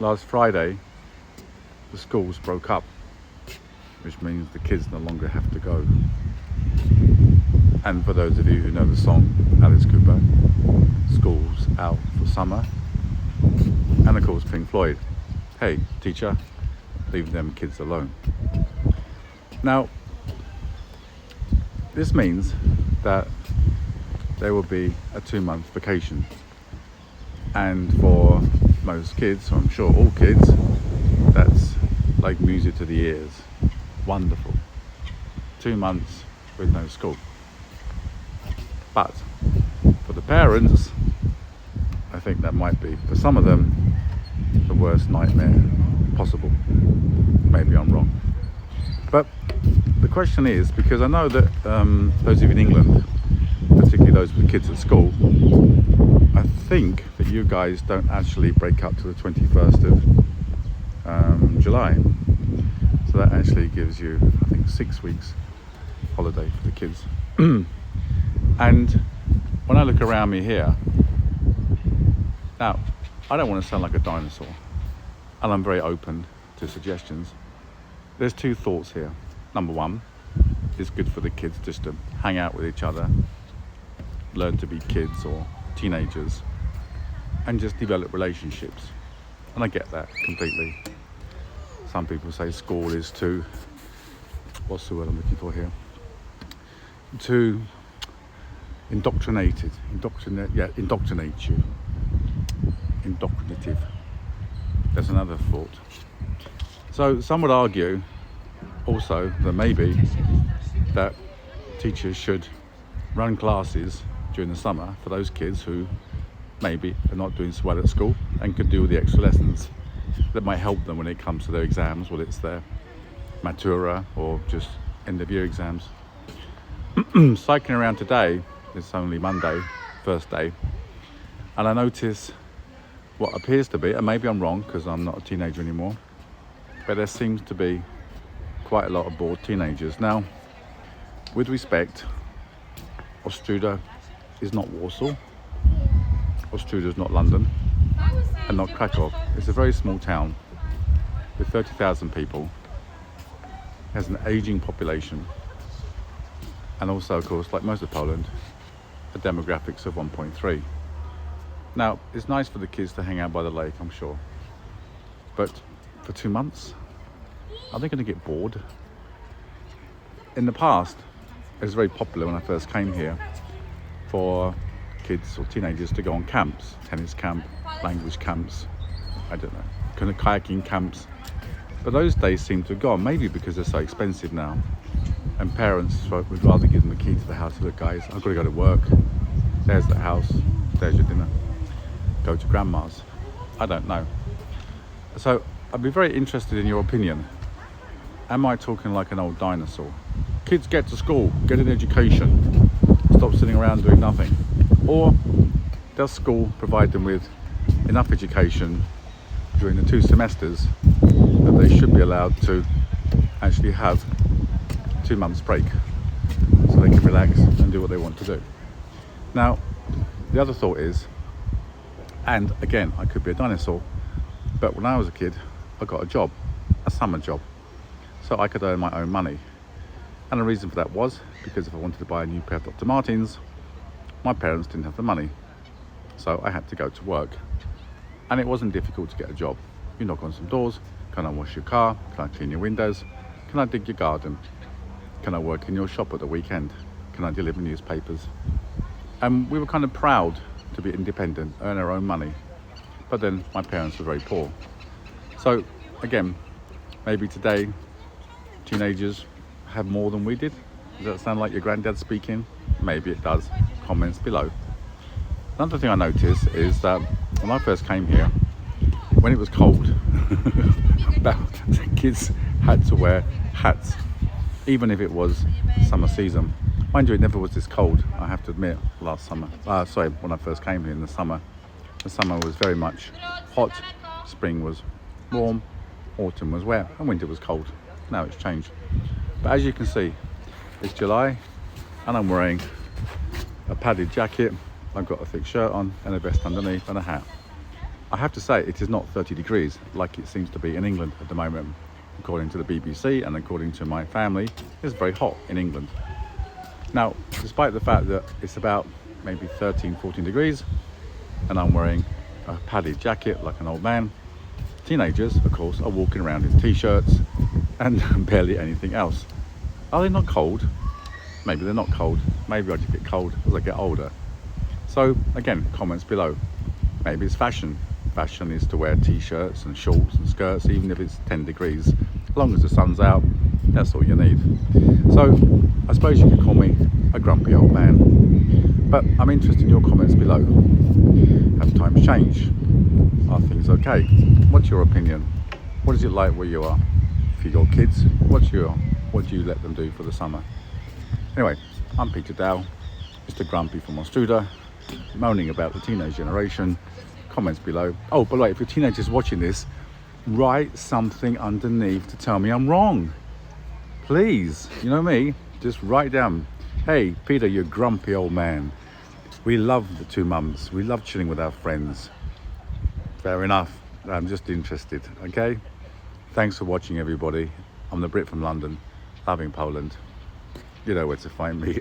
last Friday, the schools broke up, which means the kids no longer have to go. And for those of you who know the song, Alice Cooper, school's out for summer. And of course, Pink Floyd, hey, teacher, leave them kids alone. Now, this means that there will be a 2-month vacation. And for most kids, I'm sure all kids, that's like music to the ears. Wonderful. 2 months with no school. But for the parents, I think that might be, for some of them, the worst nightmare possible. Maybe I'm wrong. But the question is, because I know that those of you in England, particularly those with kids at school, I think that you guys don't actually break up to the 21st of July. So that actually gives you, I think, 6 weeks holiday for the kids. And when I look around me here, now, I don't want to sound like a dinosaur, and I'm very open to suggestions. There's 2 thoughts here. Number 1, it's good for the kids just to hang out with each other, learn to be kids or teenagers, and just develop relationships. And I get that completely. Some people say school is too, what's the word I'm looking for here? Too indoctrinate you. Indoctrinative. That's another thought. So some would argue also that maybe that teachers should run classes during the summer for those kids who maybe are not doing so well at school and could do all the extra lessons that might help them when it comes to their exams, whether it's their matura or just end of year exams. Cycling around today, it's only Monday, first day, and I notice what appears to be, and maybe I'm wrong because I'm not a teenager anymore, but there seems to be quite a lot of bored teenagers. Now, with respect, Ostróda is not Warsaw, Ostróda is not London, and not Krakow. It's a very small town with 30,000 people, has an aging population, and also, of course, like most of Poland, a demographics of 1.3. Now, it's nice for the kids to hang out by the lake, I'm sure, but for 2 months, are they going to get bored? In the past, it was very popular when I first came here for kids or teenagers to go on camps, tennis camp, language camps, I don't know, kind of kayaking camps. But those days seem to have gone, maybe because they're so expensive now. And parents would rather give them the key to the house. Look guys, I've got to go to work. There's the house, there's your dinner. Go to grandma's. I don't know. So I'd be very interested in your opinion. Am I talking like an old dinosaur? Kids get to school, get an education, stop sitting around doing nothing. Or does school provide them with enough education during the 2 semesters that they should be allowed to actually have 2 months break so they can relax and do what they want to do? Now, the other thought is, and again, I could be a dinosaur, but when I was a kid, I got a job, a summer job, so I could earn my own money. And the reason for that was because if I wanted to buy a new pair of Dr. Martens, my parents didn't have the money, so I had to go to work. And it wasn't difficult to get a job. You knock on some doors. Can I wash your car? Can I clean your windows? Can I dig your garden? Can I work in your shop at the weekend? Can I deliver newspapers? And we were kind of proud to be independent, earn our own money. But then my parents were very poor. So again, maybe today teenagers have more than we did. Does that sound like your granddad speaking? Maybe it does. Comments below. Another thing I noticed is that when I first came here, when it was cold, the kids had to wear hats, even if it was summer season. Mind you, it never was this cold, I have to admit, last summer. When I first came here in the summer. The summer was very much hot, spring was warm, autumn was wet, and winter was cold. Now it's changed. But as you can see, it's July, and I'm wearing a padded jacket. I've got a thick shirt on and a vest underneath and a hat. I have to say, it is not 30 degrees like it seems to be in England at the moment. According to the BBC and according to my family, it's very hot in England. Now, despite the fact that it's about maybe 13, 14 degrees, and I'm wearing a padded jacket like an old man, teenagers, of course, are walking around in t-shirts and barely anything else. Are they not cold? Maybe they're not cold. Maybe I just get cold as I get older. So again, comments below. Maybe it's fashion. Fashion is to wear t-shirts and shorts and skirts, even if it's 10 degrees. As long as the sun's out, that's all you need. So I suppose you could call me a grumpy old man. But I'm interested in your comments below. Have times changed? Are things okay? What's your opinion? What is it like where you are? If you got kids, what do you let them do for the summer? Anyway, I'm Peter Dow, Mr. Grumpy from Ostróda, moaning about the teenage generation. Comments below. Oh, by the way, if you're teenagers watching this, write something underneath to tell me I'm wrong. Please, you know me, just write down, hey, Peter, you grumpy old man. We love the 2 months. We love chilling with our friends. Fair enough. I'm just interested, okay? Thanks for watching, everybody. I'm the Brit from London, loving Poland. You know where to find me.